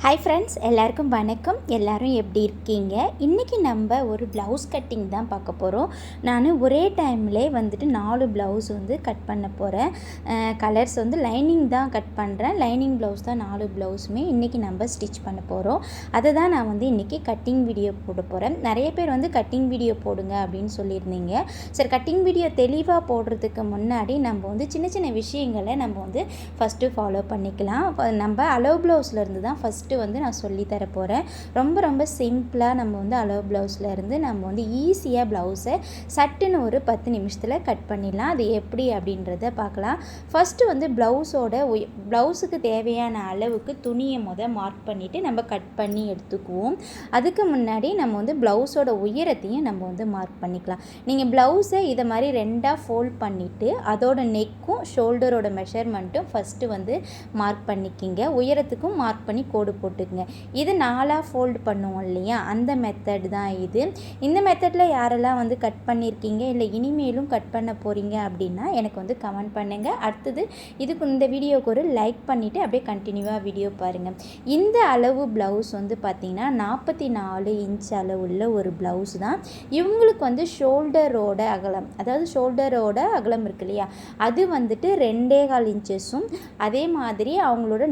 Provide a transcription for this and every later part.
Hi friends, எல்லாருக்கும் வணக்கம். எல்லோரும் எப்படி இருக்கீங்க? இன்றைக்கி நம்ம ஒரு ப்ளவுஸ் கட்டிங் தான் பார்க்க போகிறோம். நான் ஒரே டைம்லே வந்துட்டு 4 ப்ளவுஸ் வந்து கட் பண்ண போகிறேன். கலர்ஸ் வந்து லைனிங் தான் கட் பண்ணுறேன். லைனிங் ப்ளவுஸ் தான் 4 ப்ளவுஸுமே இன்றைக்கி நம்ம ஸ்டிச் பண்ண போகிறோம். அதை தான் நான் வந்து இன்றைக்கி கட்டிங் வீடியோ போட போகிறேன். நிறைய பேர் வந்து கட்டிங் வீடியோ போடுங்க அப்படின்னு சொல்லியிருந்தீங்க. சரி, கட்டிங் வீடியோ தெளிவாக போடுறதுக்கு முன்னாடி நம்ம வந்து சின்ன சின்ன விஷயங்களை நம்ம வந்து ஃபஸ்ட்டு ஃபாலோ பண்ணிக்கலாம். நம்ம அளவு ப்ளவுஸ்லேருந்து தான் ஃபஸ்ட்டு வந்து நான் சொல்லி தர போகிறேன். ரொம்ப சிம்பிளாக நம்ம வந்து அளவு ப்ளவுஸில் இருந்து நம்ம வந்து ஈஸியாக ப்ளவுஸை சட்டுன்னு ஒரு 10 நிமிஷத்தில் கட் பண்ணிடலாம். அது எப்படி அப்படின்றத பார்க்கலாம். ஃபஸ்ட்டு வந்து ப்ளவுஸுக்கு தேவையான அளவுக்கு துணியை மார்க் பண்ணிவிட்டு நம்ம கட் பண்ணி எடுத்துக்குவோம். அதுக்கு முன்னாடி நம்ம வந்து ப்ளவுஸோட உயரத்தையும் நம்ம வந்து மார்க் பண்ணிக்கலாம். நீங்கள் ப்ளவுஸை இதை மாதிரி 2ஆக ஃபோல்ட் பண்ணிவிட்டு அதோட நெக்கும் ஷோல்டரோட மெஷர்மெண்ட்டும் ஃபஸ்ட்டு வந்து மார்க் பண்ணிக்கிங்க. உயரத்துக்கும் மார்க் பண்ணி கோடு போட்டுக்குங்க. இது 4ஆக ஃபோல்டு பண்ணுவோம் இல்லையா, அந்த மெத்தட் தான் இது. இந்த மெத்தடில் யாரெல்லாம் வந்து கட் பண்ணியிருக்கீங்க இல்லை இனிமேலும் கட் பண்ண போகிறீங்க அப்படின்னா எனக்கு வந்து கமெண்ட் பண்ணுங்கள். அடுத்தது இந்த வீடியோவுக்கு ஒரு லைக் பண்ணிவிட்டு அப்படியே கண்டினியூவாக வீடியோ பாருங்கள். இந்த அளவு ப்ளவுஸ் வந்து பார்த்திங்கன்னா 44 இன்ச் அளவுள்ள ஒரு ப்ளவுஸ் தான். இவங்களுக்கு வந்து ஷோல்டரோட அகலம், அதாவது ஷோல்டரோட அகலம் இருக்கு இல்லையா, அது வந்துட்டு 2.25 இன்ச்சஸும், அதே மாதிரி அவங்களோட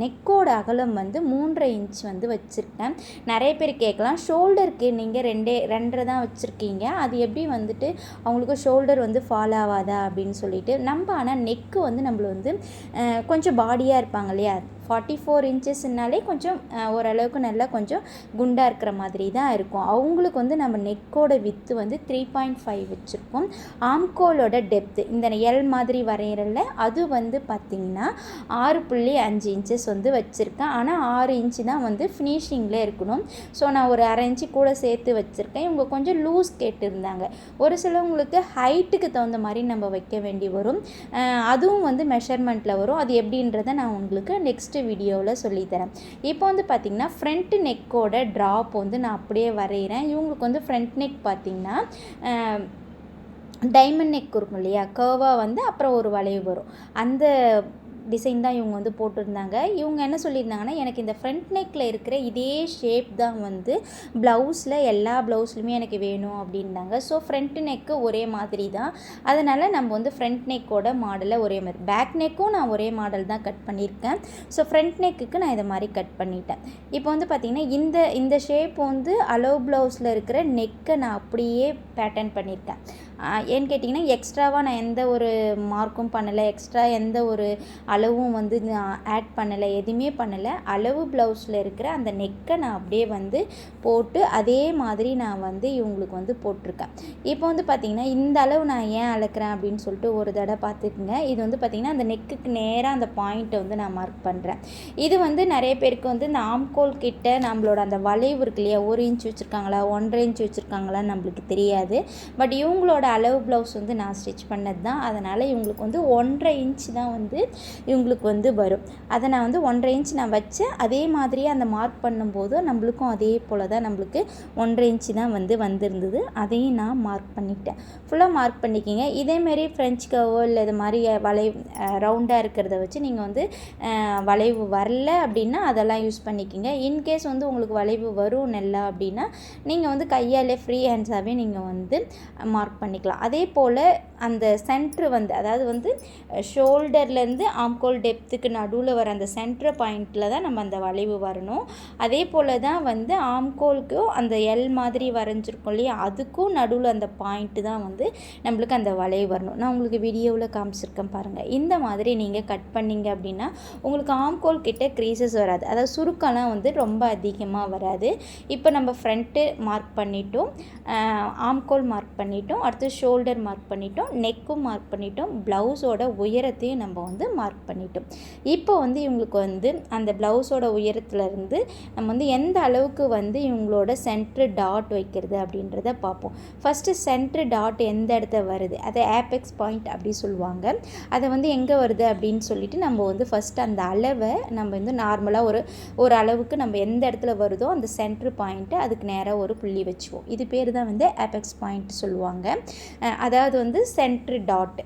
நெக்கோட அகலம் வந்து 3.5 இன்ச் வந்து வச்சுருக்கேன். நிறைய பேர் கேட்கலாம், ஷோல்டருக்கு நீங்கள் 2.5 தான் வச்சுருக்கீங்க, அது எப்படி வந்துட்டு அவங்களுக்கு ஷோல்டர் வந்து ஃபால் ஆகாதா அப்படின்னு சொல்லிட்டு. நம்ம ஆனால் நெக்கு வந்து நம்மள வந்து கொஞ்சம் பாடியாக இருப்பாங்க இல்லையா, 44 இன்ச்சஸ்னாலே கொஞ்சம் ஓரளவுக்கு நல்லா கொஞ்சம் குண்டாக இருக்கிற மாதிரி தான் இருக்கும். அவங்களுக்கு வந்து நம்ம நெக்கோட வித்து வந்து 3.5 வச்சுருக்கோம். ஆம்கோலோட டெப்த்து இந்த எல் மாதிரி வரைகிறல அது வந்து பார்த்திங்கன்னா 6.5 இன்ச்சஸ் வந்து வச்சுருக்கேன். ஆனால் 6 இன்ச்சு தான் வந்து ஃபினிஷிங்கில் இருக்கணும். ஸோ நான் ஒரு 1/2 இன்ச்சு கூட சேர்த்து வச்சுருக்கேன். இவங்க கொஞ்சம் லூஸ் கேட்டிருந்தாங்க. ஒரு சிலவங்களுக்கு ஹைட்டுக்கு தகுந்த மாதிரி நம்ம வைக்க வேண்டி வரும். அதுவும் வந்து மெஷர்மெண்ட்டில் வரும். அது எப்படின்றத நான் உங்களுக்கு நெக்ஸ்ட் வீடியோவில் சொல்லித்தரேன். இப்போ வந்து பார்த்திங்கன்னா ஃப்ரண்ட் நெக்கோட ட்ராப் வந்து நான் அப்படியே வரைகிறேன். இவங்களுக்கு வந்து ஃப்ரண்ட் நெக் பார்த்திங்கன்னா டைமண்ட் நெக் இருக்கும் இல்லையா, கர்வாக வந்து அப்புறம் ஒரு வளைவு வரும். அந்த டிசைன் தான் இவங்க வந்து போட்டிருந்தாங்க. இவங்க என்ன சொல்லியிருந்தாங்கன்னா, எனக்கு இந்த ஃப்ரண்ட் நெக்கில் இருக்கிற இதே ஷேப் தான் வந்து ப்ளவுஸில் எல்லா ப்ளவுஸ்லையுமே எனக்கு வேணும் அப்படின்னாங்க. ஸோ ஃப்ரண்ட் நெக்கு ஒரே மாதிரி தான், அதனால் நம்ம வந்து ஃப்ரண்ட் நெக்கோட மாடலை ஒரே மாதிரி, பேக் நெக்கும் நான் ஒரே மாடல் தான் கட் பண்ணியிருக்கேன். ஸோ ஃப்ரண்ட் நெக்குக்கு நான் இதை மாதிரி கட் பண்ணிட்டேன். இப்போ வந்து பார்த்திங்கன்னா இந்த ஷேப் வந்து அளவு ப்ளவுஸில் இருக்கிற நெக்கை நான் அப்படியே பேட்டர்ன் பண்ணியிருக்கேன். ஏன்னு கேட்டிங்கன்னா, எக்ஸ்ட்ராவாக நான் எந்த ஒரு மார்க்கும் பண்ணலை, எக்ஸ்ட்ரா எந்த ஒரு அளவும் வந்து நான் ஆட் பண்ணலை, எதுவுமே பண்ணலை. அளவு ப்ளவுஸில் இருக்கிற அந்த நெக்கை நான் அப்படியே வந்து போட்டு அதே மாதிரி நான் வந்து இவங்களுக்கு வந்து போட்டிருக்கேன். இப்போ வந்து பார்த்திங்கன்னா இந்த அளவு நான் ஏன் அளக்கிறேன் அப்படின்னு சொல்லிட்டு ஒரு தடவை பார்த்துக்குங்க. இது வந்து பார்த்திங்கன்னா அந்த நெக்குக்கு நேராக அந்த பாயிண்ட்டை வந்து நான் மார்க் பண்ணுறேன். இது வந்து நிறைய பேருக்கு வந்து இந்த ஆம்கோல் கிட்ட நம்மளோட அந்த வளைவு இருக்கு இல்லையா, 1 இன்ச் வச்சுருக்காங்களா 1.5 இன்ச் வச்சுருக்காங்களான்னு நம்மளுக்கு தெரியாது. பட் இவங்களோட அளவு ப்ளவுஸ் வந்து நான் ஸ்டிச் பண்ணது தான், அதனால் இவங்களுக்கு வந்து 1.5 இன்ச் தான் வந்து இவங்களுக்கு வந்து வரும். அதை நான் வந்து 1.5 இன்ச் நான் வச்சேன். அதே மாதிரியே அந்த மார்க் பண்ணும்போது நம்மளுக்கும் அதே போல் தான் நம்மளுக்கு 1.5 இன்ச் தான் வந்து வந்திருந்தது. அதையும் நான் மார்க் பண்ணிட்டேன். ஃபுல்லாக மார்க் பண்ணிக்கிங்க. இதேமாரி ஃப்ரெஞ்ச் கர்வோ இல்லை இது மாதிரி ரவுண்டாக இருக்கிறத வச்சு நீங்கள் வந்து வளைவு வரல அப்படின்னா அதெல்லாம் யூஸ் பண்ணிக்கிங்க. இன்கேஸ் வந்து உங்களுக்கு வளைவு வரும் நல்லா அப்படின்னா நீங்கள் வந்து கையாலே ஃப்ரீ ஹேண்ட்ஸாகவே நீங்கள் வந்து மார்க் பண்ணிக்கலாம். அதே போல் அந்த சென்ட்ரு வந்து, அதாவது வந்து ஷோல்டர்லேருந்து ஆம்கோல் டெப்த்துக்கு நடுவில் வர அந்த சென்ட்ரு பாயிண்ட்டில் தான் நம்ம அந்த வளைவு வரணும். அதே போல் தான் வந்து ஆம்கோலுக்கும் அந்த எல் மாதிரி வரைஞ்சிருக்கோம் இல்லையா, அதுக்கும் நடுவில் அந்த பாயிண்ட்டு தான் வந்து நம்மளுக்கு அந்த வளைவு வரணும். நான் உங்களுக்கு வீடியோவில் காமிச்சிருக்கேன் பாருங்கள். இந்த மாதிரி நீங்கள் கட் பண்ணிங்க அப்படின்னா உங்களுக்கு ஆம்கோல் கிட்ட க்ரீசஸ் வராது, அதாவது சுருக்கம்லாம் வந்து ரொம்ப அதிகமாக வராது. இப்போ நம்ம ஃப்ரண்ட்டு மார்க் பண்ணிட்டோம், ஆம்கோல் மார்க் பண்ணிட்டோம், அடுத்து ஷோல்டர் மார்க் பண்ணிட்டோம், நெக்கும் மார்க் பண்ணிட்டோம், ப்ளவுஸோட உயரத்தையும் நம்ம வந்து மார்க் பண்ணிட்டோம். இப்போ வந்து இவங்களுக்கு வந்து அந்த ப்ளவுஸோட உயரத்துலேருந்து நம்ம வந்து எந்த அளவுக்கு வந்து இவங்களோட சென்ட்ரு டாட் வைக்கிறது அப்படின்றத பார்ப்போம். ஃபஸ்ட்டு சென்ட்ரு டாட் எந்த இடத்த வருது, அதை ஆப்பெக்ஸ் பாயிண்ட் அப்படி சொல்லுவாங்க. அதை வந்து எங்கே வருது அப்படின்னு சொல்லிட்டு நம்ம வந்து ஃபஸ்ட்டு அந்த அளவை நம்ம வந்து நார்மலாக ஒரு அளவுக்கு நம்ம எந்த இடத்துல வருதோ அந்த சென்ட்ரு பாயிண்ட்டு அதுக்கு நேராக ஒரு புள்ளி வச்சுக்குவோம். இது பேர் தான் வந்து ஆப்பெக்ஸ் பாயிண்ட் சொல்லுவாங்க. அதாவது வந்து சென்ட்ரு டாட்.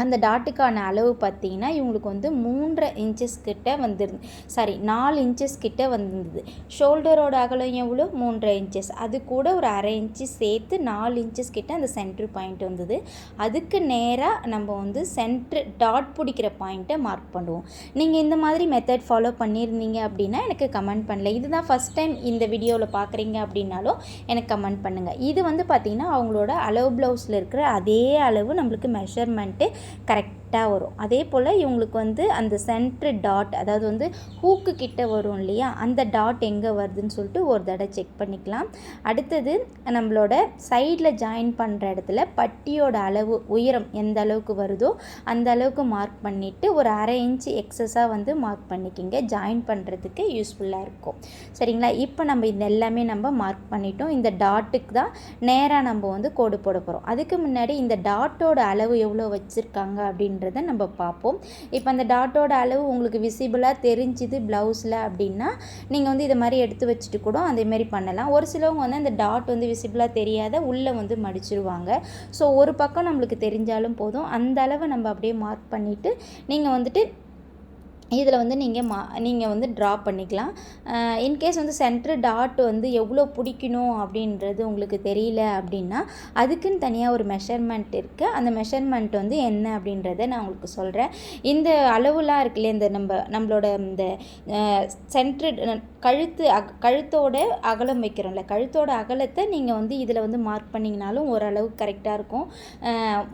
அந்த டாட்டுக்கான அளவு பார்த்திங்கன்னா இவங்களுக்கு வந்து 3.5 இன்ச்சஸ் கிட்ட வந்துருந்து, சாரி 4 இன்ச்சஸ் கிட்ட வந்திருந்தது. ஷோல்டரோட அகலம் எவ்வளோ 3.5 இன்ச்சஸ், அது கூட ஒரு 1/2 இன்ச்சு சேர்த்து 4 இன்ச்சஸ் கிட்ட அந்த சென்ட்ரு பாயிண்ட் வந்தது. அதுக்கு நேராக நம்ம வந்து சென்ட்ரு டாட் பிடிக்கிற பாயிண்ட்டை மார்க் பண்ணுவோம். நீங்கள் இந்த மாதிரி மெத்தட் ஃபாலோ பண்ணியிருந்தீங்க அப்படின்னா எனக்கு கமெண்ட் பண்ணல. இதுதான் ஃபஸ்ட் டைம் இந்த வீடியோவில் பார்க்குறீங்க அப்படின்னாலும் எனக்கு கமெண்ட் பண்ணுங்கள். இது வந்து பார்த்திங்கன்னா அவங்களோட அளவு ப்ளவுஸில் இருக்கிற அதே அளவு நம்மளுக்கு மெஷர்மெண்ட்டு கரெக்டாக வரும். அதே போல் இவங்களுக்கு வந்து அந்த சென்ட்ரு டாட், அதாவது வந்து ஹூக்கு கிட்ட வரும் இல்லையா, அந்த டாட் எங்கே வருதுன்னு சொல்லிட்டு ஒரு தடவை செக் பண்ணிக்கலாம். அடுத்தது நம்மளோட சைடில் ஜாயின் பண்ணுற இடத்துல பட்டியோட அளவு உயரம் எந்த அளவுக்கு வருதோ அந்த அளவுக்கு மார்க் பண்ணிவிட்டு ஒரு 1/2 இன்ச்சு எக்ஸஸாக வந்து மார்க் பண்ணிக்கிங்க, ஜாயின் பண்ணுறதுக்கு யூஸ்ஃபுல்லாக இருக்கும். சரிங்களா? இப்போ நம்ம இது எல்லாமே நம்ம மார்க் பண்ணிட்டோம். இந்த டாட்டுக்கு தான் நேராக நம்ம வந்து கோடு போட போகிறோம். அதுக்கு முன்னாடி இந்த டாட்டோட அளவு எவ்வளோ வச்சுருக்காங்க அப்படின்றத நம்ம பார்ப்போம். இப்போ அந்த டாட்டோட அளவு உங்களுக்கு விசிபிளாக தெரிஞ்சுது ப்ளவுஸில் அப்படின்னா நீங்கள் வந்து இதை மாதிரி எடுத்து வச்சுட்டு கூட அதேமாரி பண்ணலாம். ஒரு சிலவங்க வந்து அந்த டாட் வந்து விசிபிளாக தெரியாத உள்ளே வந்து மடிச்சிருவாங்க. ஸோ ஒரு பக்கம் நம்மளுக்கு தெரிஞ்சாலும் போதும். அந்த அளவை நம்ம அப்படியே மார்க் பண்ணிவிட்டு நீங்கள் வந்துட்டு இதில் வந்து நீங்கள் வந்து ட்ரா பண்ணிக்கலாம். இன்கேஸ் வந்து சென்ட்ரு டாட் வந்து எவ்வளோ பிடிக்கணும் அப்படின்றது உங்களுக்கு தெரியல அப்படின்னா அதுக்குன்னு தனியாக ஒரு மெஷர்மெண்ட் இருக்குது. அந்த மெஷர்மெண்ட் வந்து என்ன அப்படின்றத நான் உங்களுக்கு சொல்கிறேன். இந்த அளவுலாம் இருக்குல்ல, இந்த நம்மளோட இந்த சென்ட்ரு கழுத்தோட அகலம் வைக்கிறோம்ல, கழுத்தோட அகலத்தை நீங்கள் வந்து இதில் வந்து மார்க் பண்ணிங்கனாலும் ஓரளவுக்கு கரெக்டாக இருக்கும்.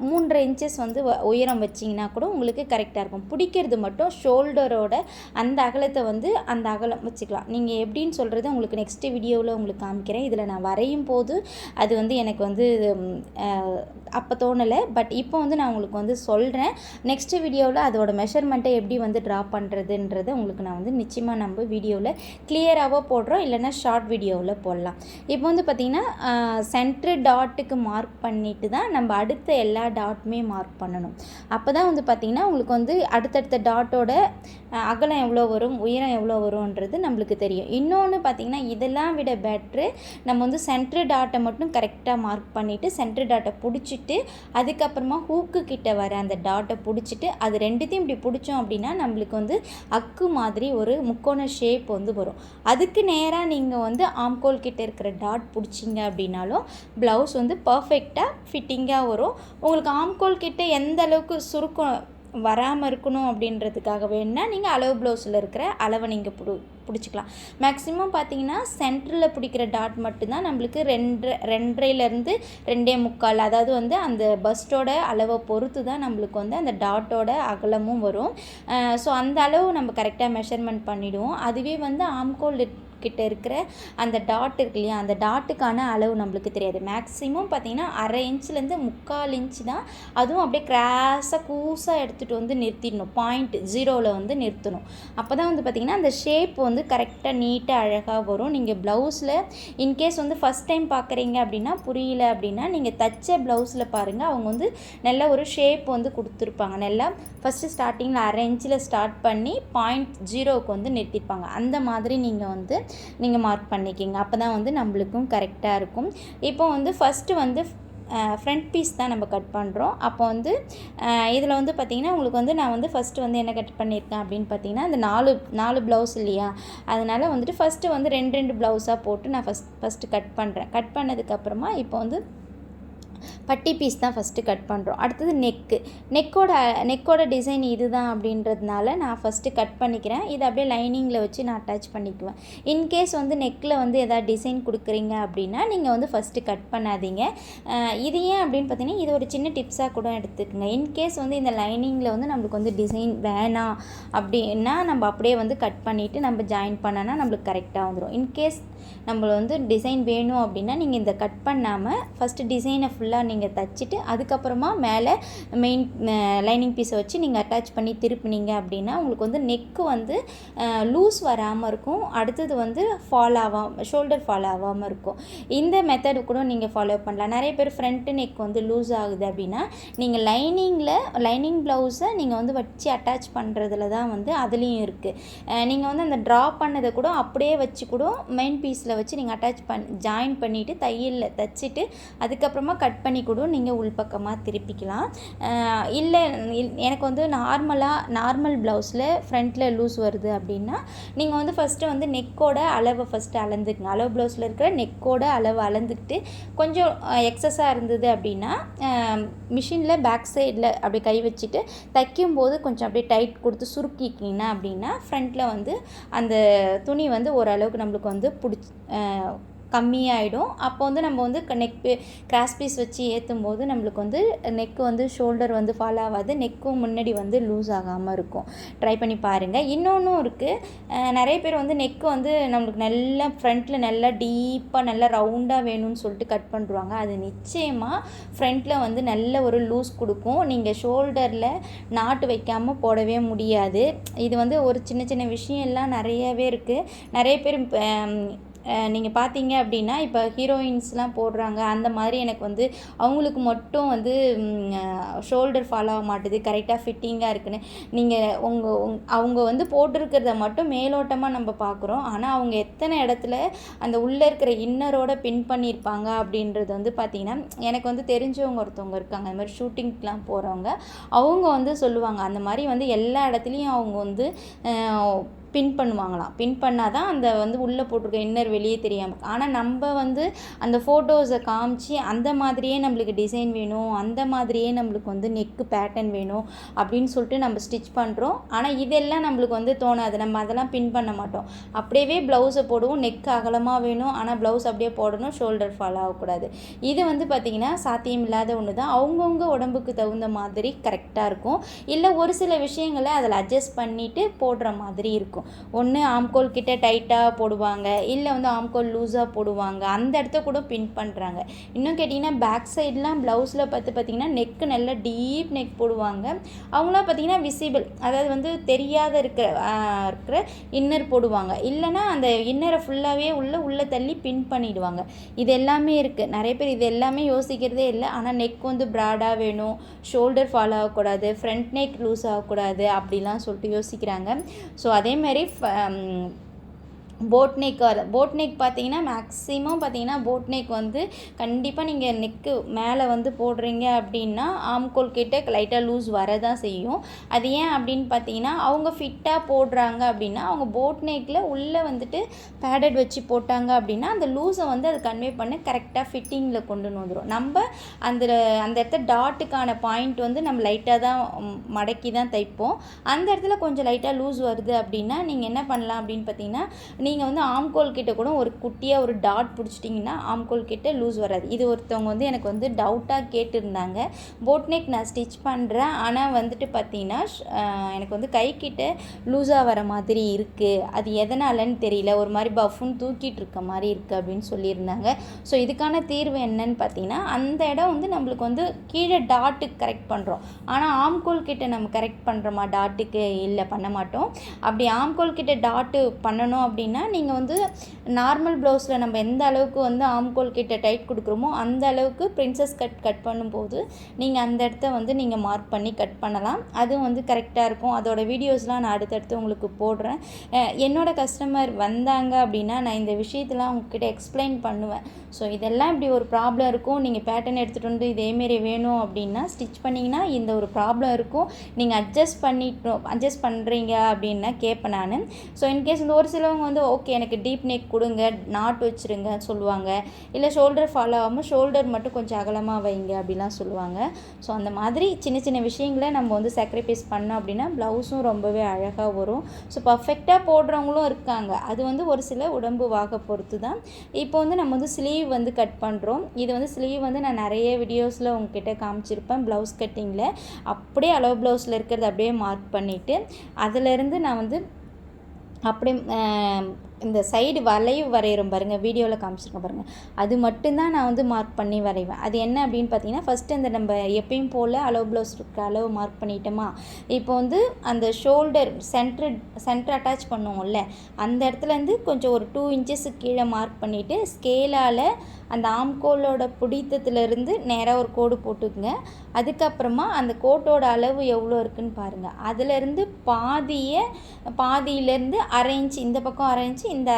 3.5 இன்ச்சஸ் வந்து உயரம் வச்சிங்கன்னா கூட உங்களுக்கு கரெக்டாக இருக்கும். பிடிக்கிறது மட்டும் ஷோல்டரோட அந்த அகலத்தை வந்து அந்த அகலம் வச்சுக்கலாம். நீங்கள் எப்படின்னு சொல்கிறது உங்களுக்கு நெக்ஸ்ட் வீடியோவில் உங்களுக்கு காமிக்கிறேன். இதில் நான் வரையும் போது அது வந்து எனக்கு வந்து அப்போ தோணலை, பட் இப்போ வந்து நான் உங்களுக்கு வந்து சொல்கிறேன். நெக்ஸ்ட் வீடியோவில் அதோட மெஷர்மெண்ட்டை எப்படி வந்து ட்ரா பண்ணுறதுன்றதை உங்களுக்கு நான் வந்து நிச்சயமாக நம்ம வீடியோவில் கிளியராகவோ போடுறோம், இல்லைன்னா ஷார்ட் வீடியோவில் போடலாம். இப்போ வந்து பார்த்திங்கன்னா சென்ட்ரு டாட்டுக்கு மார்க் பண்ணிட்டு தான் நம்ம அடுத்த எல்லா டாட்டுமே மார்க் பண்ணணும். அப்போ தான் வந்து பார்த்திங்கன்னா உங்களுக்கு வந்து அடுத்தடுத்த டாட்டோட அகலம் எவ்வளோ வரும், உயரம் எவ்வளோ வரும்ன்றது நம்மளுக்கு தெரியும். இன்னொன்று பார்த்திங்கன்னா இதெல்லாம் விட பெட்ரு நம்ம வந்து சென்ட்ரு டாட்டை மட்டும் கரெக்டாக மார்க் பண்ணிவிட்டு சென்ட்ரு டாட்டை பிடிச்சிட்டு அதுக்கப்புறமா ஹூக்கு கிட்ட வர அந்த டாட்டை பிடிச்சிட்டு அது ரெண்டுத்தையும் இப்படி பிடிச்சோம் அப்படின்னா நம்மளுக்கு வந்து அக்கு மாதிரி ஒரு முக்கோண ஷேப் வந்து வரும். அதுக்கு நேராக நீங்கள் வந்து ஆம்கோல் கிட்ட இருக்கிற டாட் பிடிச்சிங்க அப்படின்னாலும் ப்ளவுஸ் வந்து பர்ஃபெக்டாக ஃபிட்டிங்காக வரும். உங்களுக்கு ஆம்கோல் கிட்ட எந்த அளவுக்கு சுருக்கம் வராமல் இருக்கணும் அப்படின்றதுக்காக வேணால் நீங்கள் அளவு ப்ளவுஸில் இருக்கிற அளவை நீங்கள் பிடிச்சிக்கலாம். மேக்ஸிமம் பார்த்தீங்கன்னா சென்டரில் பிடிக்கிற டாட் மட்டும்தான் நம்மளுக்கு 2.5லேருந்து 2.25, அதாவது வந்து அந்த பஸ்டோட அளவை பொறுத்து தான் நம்மளுக்கு வந்து அந்த டாட்டோட அகலமும் வரும். ஸோ அந்த அளவு நம்ம கரெக்டாக மெஷர்மெண்ட் பண்ணிவிடுவோம். அதுவே வந்து ஆம்கோல் கிட்ட இருக்கிற அந்த டாட் இருக்கு இல்லையா, அந்த டாட்டுக்கான அளவு நம்மளுக்கு தெரியாது. மேக்ஸிமம் பார்த்திங்கன்னா 1/2 இன்ச்லேருந்து 3/4 இன்ச்சு தான். அதுவும் அப்படியே கிராஸாக கூஸாக எடுத்துகிட்டு வந்து நிறுத்திடணும், பாயிண்ட் 0ல் வந்து நிறுத்தணும். அப்போ தான் வந்து பார்த்திங்கன்னா அந்த ஷேப் வந்து கரெக்டாக நீட்டாக அழகாக வரும். நீங்கள் ப்ளவுஸில் இன்கேஸ் வந்து ஃபஸ்ட் டைம் பார்க்குறீங்க அப்படின்னா புரியல அப்படின்னா நீங்கள் தச்ச ப்ளவுஸில் பாருங்கள், அவங்க வந்து நல்ல ஒரு ஷேப் வந்து கொடுத்துருப்பாங்க. நல்லா ஃபஸ்ட்டு ஸ்டார்டிங்கில் 1/2 இன்ச்சில் ஸ்டார்ட் பண்ணி பாயிண்ட் 0க்கு வந்து நிறுத்திருப்பாங்க. அந்த மாதிரி நீங்கள் மார்க் பண்ணிக்கிங்க. அப்போ தான் வந்து நம்மளுக்கும் கரெக்டாக இருக்கும். இப்போ வந்து ஃபஸ்ட்டு வந்து ஃப்ரண்ட் பீஸ் தான் நம்ம கட் பண்ணுறோம். அப்போ வந்து இதில் வந்து பார்த்திங்கன்னா உங்களுக்கு வந்து நான் வந்து ஃபஸ்ட்டு வந்து என்ன கட் பண்ணியிருக்கேன் அப்படின்னு பார்த்திங்கன்னா இந்த 4 ப்ளவுஸ் இல்லையா, அதனால் வந்துட்டு ஃபஸ்ட்டு வந்து 2 ப்ளவுஸாக போட்டு நான் ஃபஸ்ட்டு கட் பண்ணுறேன். கட் பண்ணதுக்கப்புறமா இப்போ வந்து பட்டி பீஸ் தான் ஃபஸ்ட்டு கட் பண்ணுறோம். அடுத்தது நெக்கோட டிசைன் இது தான் அப்படின்றதுனால நான் ஃபஸ்ட்டு கட் பண்ணிக்கிறேன். இதை அப்படியே லைனிங்கில் வச்சு நான் அட்டாச் பண்ணிக்குவேன். இன்கேஸ் வந்து நெக்கில் வந்து எதாவது டிசைன் கொடுக்குறீங்க அப்படின்னா நீங்கள் வந்து ஃபஸ்ட்டு கட் பண்ணாதீங்க. இது ஏன் அப்படின்னு பார்த்தீங்கன்னா இது ஒரு சின்ன டிப்ஸாக கூட எடுத்துக்கோங்க. இன்கேஸ் வந்து இந்த லைனிங்கில் வந்து நம்மளுக்கு வந்து டிசைன் வேணாம் அப்படின்னா நம்ம அப்படியே வந்து கட் பண்ணிவிட்டு நம்ம ஜாயின் பண்ணோன்னா நம்மளுக்கு கரெக்டாக வந்துடும். இன்கேஸ் நம்ம வந்து டிசைன் வேணும் அப்படின்னா நீங்கள் இந்த கட் பண்ணாமல் ஃபஸ்ட்டு டிசைனை ஃபுல்லாக நீங்கள் தச்சுட்டு அதுக்கப்புறமா மேலே மெயின் லைனிங் பீஸை வச்சு நீங்கள் அட்டாச் பண்ணி திருப்பினீங்க அப்படின்னா உங்களுக்கு வந்து நெக்கு வந்து லூஸ் வராமல் இருக்கும். அடுத்தது வந்து ஷோல்டர் ஃபால் ஆகாமல் இருக்கும். இந்த மெத்தடு கூட நீங்கள் ஃபாலோ பண்ணலாம். நிறைய பேர் ஃப்ரண்ட்டு நெக் வந்து லூஸ் ஆகுது அப்படின்னா நீங்கள் லைனிங் ப்ளவுஸை நீங்கள் வந்து வச்சு அட்டாச் பண்ணுறதுல தான் வந்து அதுலேயும் இருக்குது. நீங்கள் வந்து அந்த ட்ரா பண்ணதை கூட அப்படியே வச்சு கூட மெயின் பீஸில் வச்சு நீங்கள் ஜாயின் பண்ணிவிட்டு தையலில் தைச்சிட்டு அதுக்கப்புறமா கட் பண்ணி கூட நீங்கள் உள்பக்கமாக திருப்பிக்கலாம். இல்லை எனக்கு வந்து நார்மல் ப்ளவுஸில் ஃப்ரண்ட்டில் லூஸ் வருது அப்படின்னா நீங்கள் வந்து ஃபஸ்ட்டு வந்து நெக்கோட அளவை ஃபஸ்ட்டு அளந்துக்குங்க. அளவு ப்ளவுஸில் இருக்கிற நெக்கோட அளவு அளந்துக்கிட்டு கொஞ்சம் எக்ஸஸாக இருந்தது அப்படின்னா மிஷினில் பேக் சைடில் அப்படி கை வச்சுட்டு தைக்கும்போது கொஞ்சம் அப்படியே டைட் கொடுத்து சுருக்கிக்கிங்க அப்படின்னா ஃப்ரண்ட்டில் வந்து அந்த துணி வந்து ஓரளவுக்கு நம்மளுக்கு வந்து கம்மியாயிடும். அப்போ வந்து நம்ம வந்து கிராஸ் பீஸ் வச்சு ஏற்றும் போது நம்மளுக்கு வந்து நெக்கு வந்து ஷோல்டர் வந்து ஃபால் ஆகாது, நெக்கும் முன்னாடி வந்து லூஸ் ஆகாமல் இருக்கும். ட்ரை பண்ணி பாருங்கள். இன்னொன்றும் இருக்குது, நிறைய பேர் வந்து நெக்கு வந்து நம்மளுக்கு நல்லா ஃப்ரண்ட்டில் நல்லா டீப்பாக நல்லா ரவுண்டாக வேணும்னு சொல்லிட்டு கட் பண்ணுறாங்க. அது நிச்சயமாக ஃப்ரண்ட்டில் வந்து நல்ல ஒரு லூஸ் கொடுக்கும். நீங்கள் ஷோல்டரில் நாட்டு வைக்காமல் போடவே முடியாது. இது வந்து ஒரு சின்ன சின்ன விஷயம் எல்லாம் நிறையவே இருக்குது. நிறைய பேர் நீங்கள் பார்த்தீங்க அப்படின்னா இப்போ ஹீரோயின்ஸ்லாம் போடுறாங்க, அந்த மாதிரி எனக்கு வந்து அவங்களுக்கு மட்டும் வந்து ஷோல்டர் ஃபாலோ ஆக மாட்டுது, கரெக்டாக ஃபிட்டிங்காக இருக்குன்னு நீங்கள் அவங்க வந்து போட்டிருக்கிறத மட்டும் மேலோட்டமாக நம்ம பார்க்குறோம். ஆனால் அவங்க எத்தனை இடத்துல அந்த உள்ளே இருக்கிற இன்னரோட பின் பண்ணியிருப்பாங்க அப்படின்றது வந்து பார்த்திங்கன்னா எனக்கு வந்து தெரிஞ்சவங்க ஒருத்தவங்க இருக்காங்க, அந்த மாதிரி ஷூட்டிங்க்கெலாம் போகிறவங்க. அவங்க வந்து சொல்லுவாங்க அந்த மாதிரி வந்து எல்லா இடத்துலையும் அவங்க வந்து பின் பண்ணுவாங்களாம். பின் பண்ணால் தான் அந்த வந்து உள்ளே போட்டிருக்க இன்னர் வெளியே தெரியாமல். ஆனால் நம்ம வந்து அந்த ஃபோட்டோஸை காமிச்சு அந்த மாதிரியே நம்மளுக்கு டிசைன் வேணும், அந்த மாதிரியே நம்மளுக்கு வந்து நெக்கு பேட்டர்ன் வேணும் அப்படின்னு சொல்லிட்டு நம்ம ஸ்டிச் பண்ணுறோம். ஆனால் இதெல்லாம் நம்மளுக்கு வந்து தோணாது, நம்ம அதெல்லாம் பின் பண்ண மாட்டோம். அப்படியே ப்ளவுஸை போடுவோம், நெக்கு அகலமாக வேணும், ஆனால் ப்ளவுஸ் அப்படியே போடணும், ஷோல்டர் ஃபால் ஆகக்கூடாது. இது வந்து பார்த்திங்கன்னா சாத்தியம் இல்லாத ஒன்று தான். அவங்கவுங்க உடம்புக்கு தகுந்த மாதிரி கரெக்டாக இருக்கும். இல்லை ஒரு சில விஷயங்களை அதில் அட்ஜஸ்ட் பண்ணிவிட்டு போடுற மாதிரி இருக்கும். ஒன்று ஆம்கோல் கிட்ட டைட்டாக போடுவாங்க, இல்லை வந்து ஆம்கோல் லூஸாக போடுவாங்க, அந்த இடத்த கூட பின் பண்ணுறாங்க. இன்னும் கேட்டிங்கன்னா பேக் சைட்லாம் ப்ளவுஸில் பார்த்திங்கன்னா நெக்கு நல்லா டீப் நெக் போடுவாங்க. அவங்களாம் பார்த்திங்கன்னா விசிபிள், அதாவது வந்து தெரியாத இருக்கிற இன்னர் போடுவாங்க. இல்லைனா அந்த இன்னரை ஃபுல்லாகவே உள்ளே தள்ளி பின் பண்ணிவிடுவாங்க. இது எல்லாமே இருக்குது. நிறைய பேர் இது எல்லாமே யோசிக்கிறதே இல்லை. ஆனால் நெக் வந்து ப்ராடாக வேணும், ஷோல்டர் ஃபால் ஆகக்கூடாது, ஃப்ரண்ட் நெக் லூஸ் ஆகக்கூடாது அப்படிலாம் சொல்லிட்டு யோசிக்கிறாங்க. ஸோ அதேமாதிரி போட் நெக் பார்த்தீங்கன்னா மேக்ஸிமம் பார்த்தீங்கன்னா போட் நெக் வந்து கண்டிப்பாக நீங்கள் நெக்கு மேலே வந்து போடுறீங்க அப்படின்னா ஆம்கோல் கிட்ட லைட்டாக லூஸ் வரதான் செய்யும். அது ஏன் அப்படின்னு பார்த்தீங்கன்னா அவங்க ஃபிட்டாக போடுறாங்க அப்படின்னா அவங்க போட் நெக்கில் உள்ளே வந்துட்டு பேடட் வச்சு போட்டாங்க அப்படின்னா அந்த லூஸை வந்து அது கன்வே பண்ணி கரெக்டாக ஃபிட்டிங்கில் கொண்டு வந்துடும். நம்ம அந்த இடத்த டாட்டுக்கான பாயிண்ட் வந்து நம்ம லைட்டாக தான் மடக்கி தான் தைப்போம். அந்த இடத்துல கொஞ்சம் லைட்டாக லூஸ் வருது அப்படின்னா நீங்கள் என்ன பண்ணலாம் அப்படின்னு பார்த்தீங்கன்னா நீங்கள் வந்து ஆம்கோல் கிட்ட கூட ஒரு குட்டியாக ஒரு டாட் பிடிச்சிட்டிங்கன்னா ஆம்கோல் கிட்ட லூஸ் வராது. இது ஒருத்தவங்க வந்து எனக்கு வந்து டவுட்டாக கேட்டிருந்தாங்க. போட் நெக் நான் ஸ்டிச் பண்ணுறேன், ஆனால் வந்துட்டு பார்த்தீங்கன்னா எனக்கு வந்து கை கிட்ட லூஸாக வர மாதிரி இருக்குது, அது எதனாலன்னு தெரியல, ஒரு மாதிரி பஃப்னு தூக்கிட்டு இருக்க மாதிரி இருக்குது அப்படின்னு சொல்லியிருந்தாங்க. ஸோ இதுக்கான தீர்வு என்னன்னு பார்த்தீங்கன்னா அந்த இடம் வந்து நம்மளுக்கு வந்து கீழே டாட்டுக்கு கரெக்ட் பண்ணுறோம், ஆனால் ஆம்கோல் கிட்ட நம்ம கரெக்ட் பண்ணுறோமா டாட்டுக்கு? இல்லை, பண்ண மாட்டோம். அப்படி ஆம்கோல் கிட்ட டாட்டு பண்ணணும் அப்படின்னா நீங்கள் வந்து நார்மல் ப்ளவுஸில் நம்ம எந்த அளவுக்கு வந்து ஆம்கோல் கிட்ட டைட் கொடுக்குறோமோ அந்த அளவுக்கு பிரின்சஸ் கட் பண்ணும்போது நீங்கள் அந்த இடத்த வந்து நீங்கள் மார்க் பண்ணி கட் பண்ணலாம். அதுவும் வந்து கரெக்டாக இருக்கும். அதோட வீடியோஸ்லாம் நான் அடுத்தடுத்து உங்களுக்கு போடுறேன். என்னோட கஸ்டமர் வந்தாங்க அப்படின்னா நான் இந்த விஷயத்தெலாம் உங்ககிட்ட எக்ஸ்பிளைன் பண்ணுவேன். ஸோ இதெல்லாம் இப்படி ஒரு ப்ராப்ளம் இருக்கும், நீங்கள் பேட்டர்ன் எடுத்துகிட்டு வந்து இதேமாரி வேணும் அப்படின்னா ஸ்டிச் பண்ணிங்கன்னா இந்த ஒரு ப்ராப்ளம் இருக்கும், நீங்கள் அட்ஜஸ்ட் பண்ணுறீங்க அப்படின்னா கேட்பேன் நான். ஸோ இன்கேஸ் இந்த ஒரு சிலவங்க வந்து ஓகே எனக்கு டீப் நெக் கொடுங்க, நாட் வச்சுருங்க சொல்லுவாங்க, இல்லை ஷோல்டர் ஃபாலோ ஆகாமல் ஷோல்டர் மட்டும் கொஞ்சம் அகலமாக வைங்க அப்படிலாம் சொல்லுவாங்க. ஸோ அந்த மாதிரி சின்ன சின்ன விஷயங்களை நம்ம வந்து சாக்ரிஃபைஸ் பண்ணோம் அப்படின்னா ப்ளவுஸும் ரொம்பவே அழகாக வரும். ஸோ பர்ஃபெக்டாக போடுறவங்களும் இருக்காங்க. அது வந்து ஒரு சில உடம்பு வாக பொறுத்து தான். இப்போ வந்து நம்ம வந்து ஸ்லீவ் வந்து கட் பண்ணுறோம். இது வந்து ஸ்லீவ் வந்து நான் நிறைய வீடியோஸில் உங்ககிட்ட காமிச்சிருப்பேன். ப்ளவுஸ் கட்டிங்கில் அப்படியே அளவு ப்ளவுஸில் இருக்கிறத அப்படியே மார்க் பண்ணிவிட்டு அதிலேருந்து நான் வந்து அப்படியே இந்த சைடு வரைகிறோம் பாருங்கள், வீடியோவில் காமிச்சிருக்கேன் பாருங்கள், அது மட்டும்தான் நான் வந்து மார்க் பண்ணி வரைவேன். அது என்ன அப்படின்னு பார்த்தீங்கன்னா ஃபஸ்ட்டு அந்த நம்ம எப்பயும் போல் அளவு ப்ளவுஸ் இருக்க அளவு மார்க் பண்ணிட்டோமா, இப்போ வந்து அந்த ஷோல்டர் சென்டர் அட்டாச் பண்ணுவோம்ல அந்த இடத்துலேருந்து கொஞ்சம் ஒரு 2 இன்ச்சஸ் கீழே மார்க் பண்ணிவிட்டு ஸ்கேலால் அந்த ஆம்கோலோட பிடித்தத்துலேருந்து நேராக ஒரு கோடு போட்டுக்குங்க. அதுக்கப்புறமா அந்த கோட்டோட அளவு எவ்வளோ இருக்குதுன்னு பாருங்கள். அதிலேருந்து பாதியிலேருந்து 1/2 இன்ச் இந்த பக்கம் 1/2 இன்ச் இந்த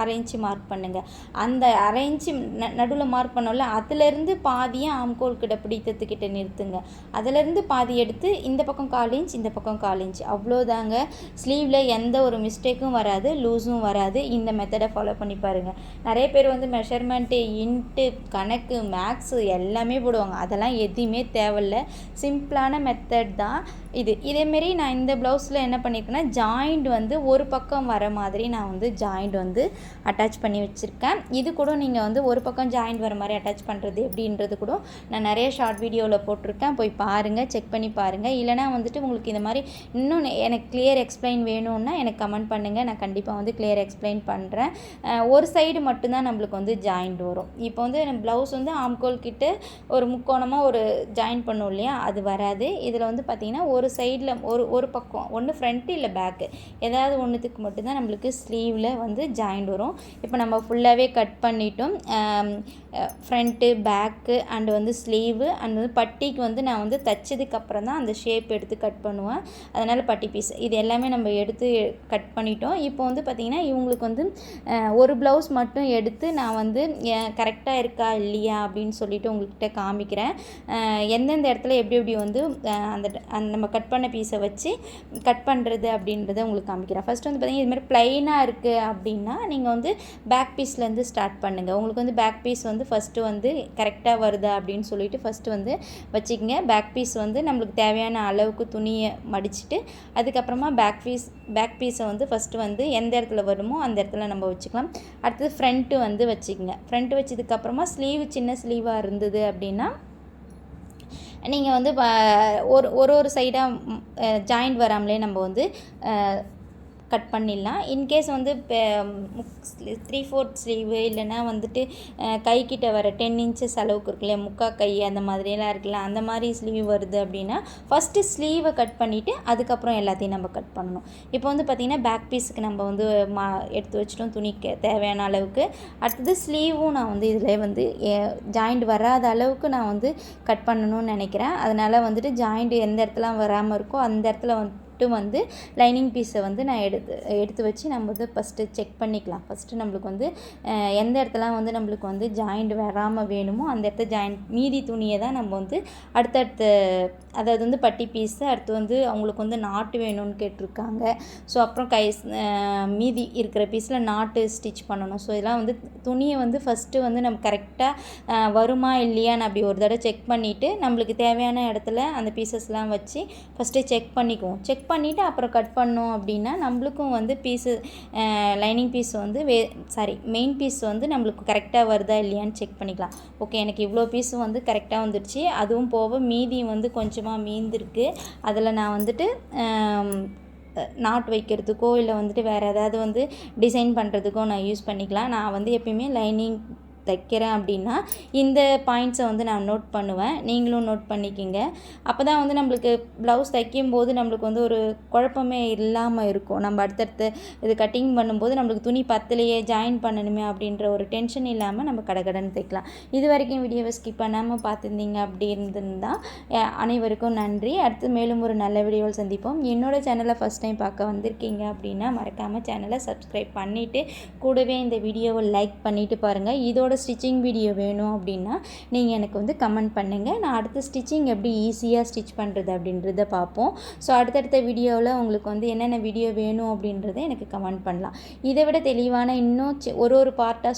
அரை இன்ச்சு மார்க் பண்ணுங்கள். அந்த அரை இன்ச்சு நடுவில் மார்க் பண்ணோம்ல, அதுலேருந்து பாதியை ஆம்கோல் கிட்ட பிடித்தத்துக்கிட்ட நிறுத்துங்க. அதிலேருந்து பாதி எடுத்து இந்த பக்கம் 1/4 இன்ச், இந்த பக்கம் 1/4 இன்ச், அவ்வளோதாங்க. ஸ்லீவில் எந்த ஒரு மிஸ்டேக்கும் வராது, லூஸும் வராது. இந்த மெத்தடை ஃபாலோ பண்ணி பாருங்கள். நிறைய பேர் வந்து மெஷர்மெண்ட்டு, இன்ட்டு, கணக்கு, மேக்ஸு எல்லாமே போடுவாங்க. அதெல்லாம் எதுவுமே தேவையில்லை. சிம்பிளான மெத்தட் தான் இது. இதேமாரி நான் இந்த ப்ளவுஸில் என்ன பண்ணியிருக்கேன்னா, ஜாயிண்ட் வந்து ஒரு பக்கம் வர மாதிரி நான் வந்து ஜாயிண்ட் வந்து அட்டாச் பண்ணி வச்சுருக்கேன். இது கூட நீங்கள் வந்து ஒரு பக்கம் ஜாயிண்ட் வர மாதிரி அட்டாச் பண்ணுறது எப்படின்றது கூட நான் நிறைய ஷார்ட் வீடியோவில் போட்டிருக்கேன். போய் பாருங்கள், செக் பண்ணி பாருங்கள். இல்லைனா வந்துட்டு உங்களுக்கு இந்த மாதிரி இன்னும் எனக்கு கிளியர் எக்ஸ்பிளைன் வேணும்னா எனக்கு கமெண்ட் பண்ணுங்கள். நான் கண்டிப்பாக வந்து கிளியர் எக்ஸ்பிளைன் பண்ணுறேன். ஒரு சைடு மட்டும்தான் நம்மளுக்கு வந்து ஜாயிண்ட் வரும். இப்போ வந்து ப்ளவுஸ் வந்து ஆம்கோல் கிட்ட ஒரு முக்கோணமாக ஒரு ஜாயின் பண்ணோம் இல்லையா, அது வராது. இதில் வந்து பார்த்திங்கன்னா ஒரு சைடில் ஒரு பக்கம் ஒன்று ஃப்ரண்ட்டு இல்லை பேக்கு ஏதாவது ஒன்றுத்துக்கு மட்டும்தான் நம்மளுக்கு ஸ்லீவில் வந்து ஜாயிண்ட் வரும். இப்போ நம்ம ஃபுல்லாகவே கட் பண்ணிட்டோம். ஃப்ரண்ட்டு, பேக்கு அண்டு வந்து ஸ்லீவு அண்ட் வந்து பட்டிக்கு வந்து நான் வந்து தைச்சதுக்கப்புறம் தான் அந்த ஷேப் எடுத்து கட் பண்ணுவேன். அதனால் பட்டி பீஸ் இது எல்லாமே நம்ம எடுத்து கட் பண்ணிட்டோம். இப்போ வந்து பார்த்திங்கன்னா இவங்களுக்கு வந்து ஒரு ப்ளவுஸ் மட்டும் எடுத்து நான் வந்து கரெக்டாக இருக்கா இல்லையா அப்படின்னு சொல்லிட்டு உங்கள்கிட்ட காமிக்கிறேன். எந்தெந்த இடத்துல எப்படி வந்து அந்த நம்ம கட் பண்ண பீஸை வச்சு கட் பண்ணுறது அப்படின்றத உங்களுக்கு காமிக்கிறேன். ஃபஸ்ட்டு வந்து பார்த்திங்கன்னா இதுமாதிரி ப்ளைனாக இருக்குது அப்படின்னா நீங்கள் வந்து பேக் பீஸ்லேருந்து ஸ்டார்ட் பண்ணுங்கள். உங்களுக்கு வந்து பேக் பீஸ் வந்து ஃபஸ்ட்டு வந்து கரெக்டாக வருதா அப்படின்னு சொல்லிட்டு ஃபஸ்ட்டு வந்து வச்சுக்கோங்க. பேக் பீஸ் வந்து நம்மளுக்கு தேவையான அளவுக்கு துணியை மடிச்சுட்டு அதுக்கப்புறமா பேக் பீஸை வந்து ஃபஸ்ட்டு வந்து எந்த இடத்துல வருமோ அந்த இடத்துல நம்ம வச்சுக்கலாம். அடுத்தது ஃப்ரண்ட்டு வந்து வச்சுக்கோங்க. ஃப்ரண்ட்டு வச்சதுக்கப்புறமா ஸ்லீவ் சின்ன ஸ்லீவாக இருந்தது அப்படின்னா நீங்கள் வந்து ஒரு சைடாக ஜாயிண்ட் வராமலே நம்ம வந்து கட் பண்ணிடலாம். இன்கேஸ் வந்து 3/4 ஸ்லீவு இல்லைனா வந்துட்டு கைக்கிட்ட வர 10 இன்ச்சஸ் அளவுக்கு இருக்குல்ல, முக்கால் கை அந்த மாதிரியெல்லாம் இருக்குல்ல, அந்த மாதிரி ஸ்லீவ் வருது அப்படின்னா ஃபஸ்ட்டு ஸ்லீவை கட் பண்ணிவிட்டு அதுக்கப்புறம் எல்லாத்தையும் நம்ம கட் பண்ணணும். இப்போ வந்து பார்த்திங்கன்னா பேக் பீஸுக்கு நம்ம வந்து எடுத்து வச்சிட்டோம் துணிக்கு தேவையான அளவுக்கு. அடுத்தது ஸ்லீவும் நான் வந்து இதில் வந்து ஜாயிண்ட் வராத அளவுக்கு நான் வந்து கட் பண்ணணும்னு நினைக்கிறேன். அதனால் வந்துட்டு ஜாயிண்ட் எந்த இடத்துல வராமல் இருக்கோ அந்த இடத்துல வந்து லைனிங் பீஸை வந்து நான் எடுத்து வச்சு நம்ம வந்து ஃபஸ்ட்டு செக் பண்ணிக்கலாம். ஃபஸ்ட்டு நம்மளுக்கு வந்து எந்த இடத்துல வந்து நம்மளுக்கு வந்து ஜாயிண்ட் வராமல் வேணுமோ அந்த இடத்த ஜாயிண்ட் மீதி துணியை தான் நம்ம வந்து அடுத்தடுத்த அதாவது வந்து பட்டி பீஸு அடுத்து வந்து அவங்களுக்கு வந்து நாட்டு வேணும்னு கேட்டிருக்காங்க. ஸோ அப்புறம் மீதி இருக்கிற பீஸில் நாட்டு ஸ்டிச் பண்ணணும். ஸோ இதெல்லாம் வந்து துணியை வந்து ஃபஸ்ட்டு வந்து நம்ம கரெக்டாக வருமா இல்லையான்னு அப்படி ஒரு தடவை செக் பண்ணிவிட்டு நம்மளுக்கு தேவையான இடத்துல அந்த பீசஸ்லாம் வச்சு ஃபஸ்ட்டு செக் பண்ணிக்குவோம். செக் பண்ணிவிட்டு அப்புறம் கட் பண்ணோம் அப்படின்னா நம்மளுக்கும் வந்து பீஸு லைனிங் பீஸ் வந்து மெயின் பீஸ் வந்து நம்மளுக்கு கரெக்டாக வருதா இல்லையான்னு செக் பண்ணிக்கலாம். ஓகே, எனக்கு இவ்வளோ பீஸு வந்து கரெக்டாக வந்துடுச்சு. அதுவும் போக மீதி வந்து கொஞ்சமாக மீந்திருக்கு. அதில் நான் வந்துட்டு நாட் வைக்கிறதுக்கோ இல்லை வந்துட்டு வேறு ஏதாவது வந்து டிசைன் பண்ணுறதுக்கோ நான் யூஸ் பண்ணிக்கலாம். நான் வந்து எப்பயுமே லைனிங் தைக்கிறேன் அப்படின்னா இந்த பாயிண்ட்ஸை வந்து நான் நோட் பண்ணுவேன். நீங்களும் நோட் பண்ணிக்கிங்க. அப்போ தான் வந்து நம்மளுக்கு ப்ளவுஸ் தைக்கும்போது நம்மளுக்கு வந்து ஒரு குழப்பமே இல்லாமல் இருக்கும். நம்ம அடுத்தடுத்து இது கட்டிங் பண்ணும்போது நம்மளுக்கு துணி பத்தலையே ஜாயின் பண்ணணுமே அப்படின்ற ஒரு டென்ஷன் இல்லாமல் நம்ம கடகடன்னு தைக்கலாம். இது வரைக்கும் வீடியோவை ஸ்கிப் பண்ணாமல் பார்த்துருந்தீங்க அப்படி இருந்திருந்தால் அனைவருக்கும் நன்றி. அடுத்து மேலும் ஒரு நல்ல வீடியோவில் சந்திப்போம். என்னோடய சேனலை ஃபஸ்ட் டைம் பார்க்க வந்திருக்கீங்க அப்படின்னா மறக்காமல் சேனலை சப்ஸ்கிரைப் பண்ணிவிட்டு கூடவே இந்த வீடியோவை லைக் பண்ணிவிட்டு பாருங்கள். இதோட ஸ்டிச்சிங் வீடியோ வேணும் அப்படின்னா நீங்கள் எனக்கு வந்து கமெண்ட் பண்ணுங்கள். நான் அடுத்த ஸ்டிச்சிங் எப்படி ஈஸியாக ஸ்டிச் பண்ணுறது அப்படின்றத பார்ப்போம். ஸோ அடுத்தடுத்த வீடியோவில் உங்களுக்கு வந்து என்னென்ன வீடியோ வேணும் அப்படின்றத எனக்கு கமெண்ட் பண்ணலாம். இதை விட தெளிவான இன்னும் ஒரு பார்ட்டாக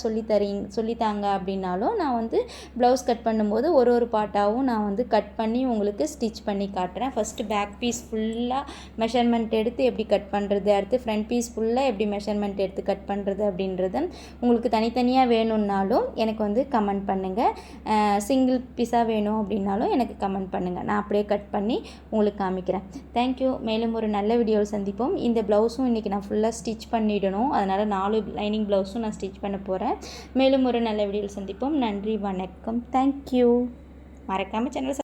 சொல்லித்தாங்க அப்படின்னாலும் நான் வந்து ப்ளவுஸ் கட் பண்ணும்போது ஒரு பார்ட்டாகவும் நான் வந்து கட் பண்ணி உங்களுக்கு ஸ்டிச் பண்ணி காட்டுறேன். ஃபஸ்ட்டு பேக் பீஸ் ஃபுல்லாக மெஷர்மெண்ட் எடுத்து எப்படி கட் பண்ணுறது, அடுத்து ஃப்ரண்ட் பீஸ் ஃபுல்லாக எப்படி மெஷர்மெண்ட் எடுத்து கட் பண்ணுறது அப்படின்றத உங்களுக்கு தனித்தனியாக வேணும்னாலும் எனக்கு வந்து கமெண்ட் பண்ணுங்கள். சிங்கிள் பீஸாக வேணும் அப்படின்னாலும் எனக்கு கமெண்ட் பண்ணுங்கள். நான் அப்படியே கட் பண்ணி உங்களுக்கு காமிக்கிறேன். தேங்க்யூ. மேலும் ஒரு நல்ல வீடியோவில் சந்திப்போம். இந்த ப்ளவுஸும் இன்றைக்கி நான் ஃபுல்லாக ஸ்டிச் பண்ணிடணும். அதனால் 4 லைனிங் ப்ளவுஸும் நான் ஸ்டிச் பண்ண போகிறேன். மேலும் ஒரு நல்ல வீடியோவில் சந்திப்போம். நன்றி, வணக்கம். தேங்க்யூ. மறக்காமல் சேனல்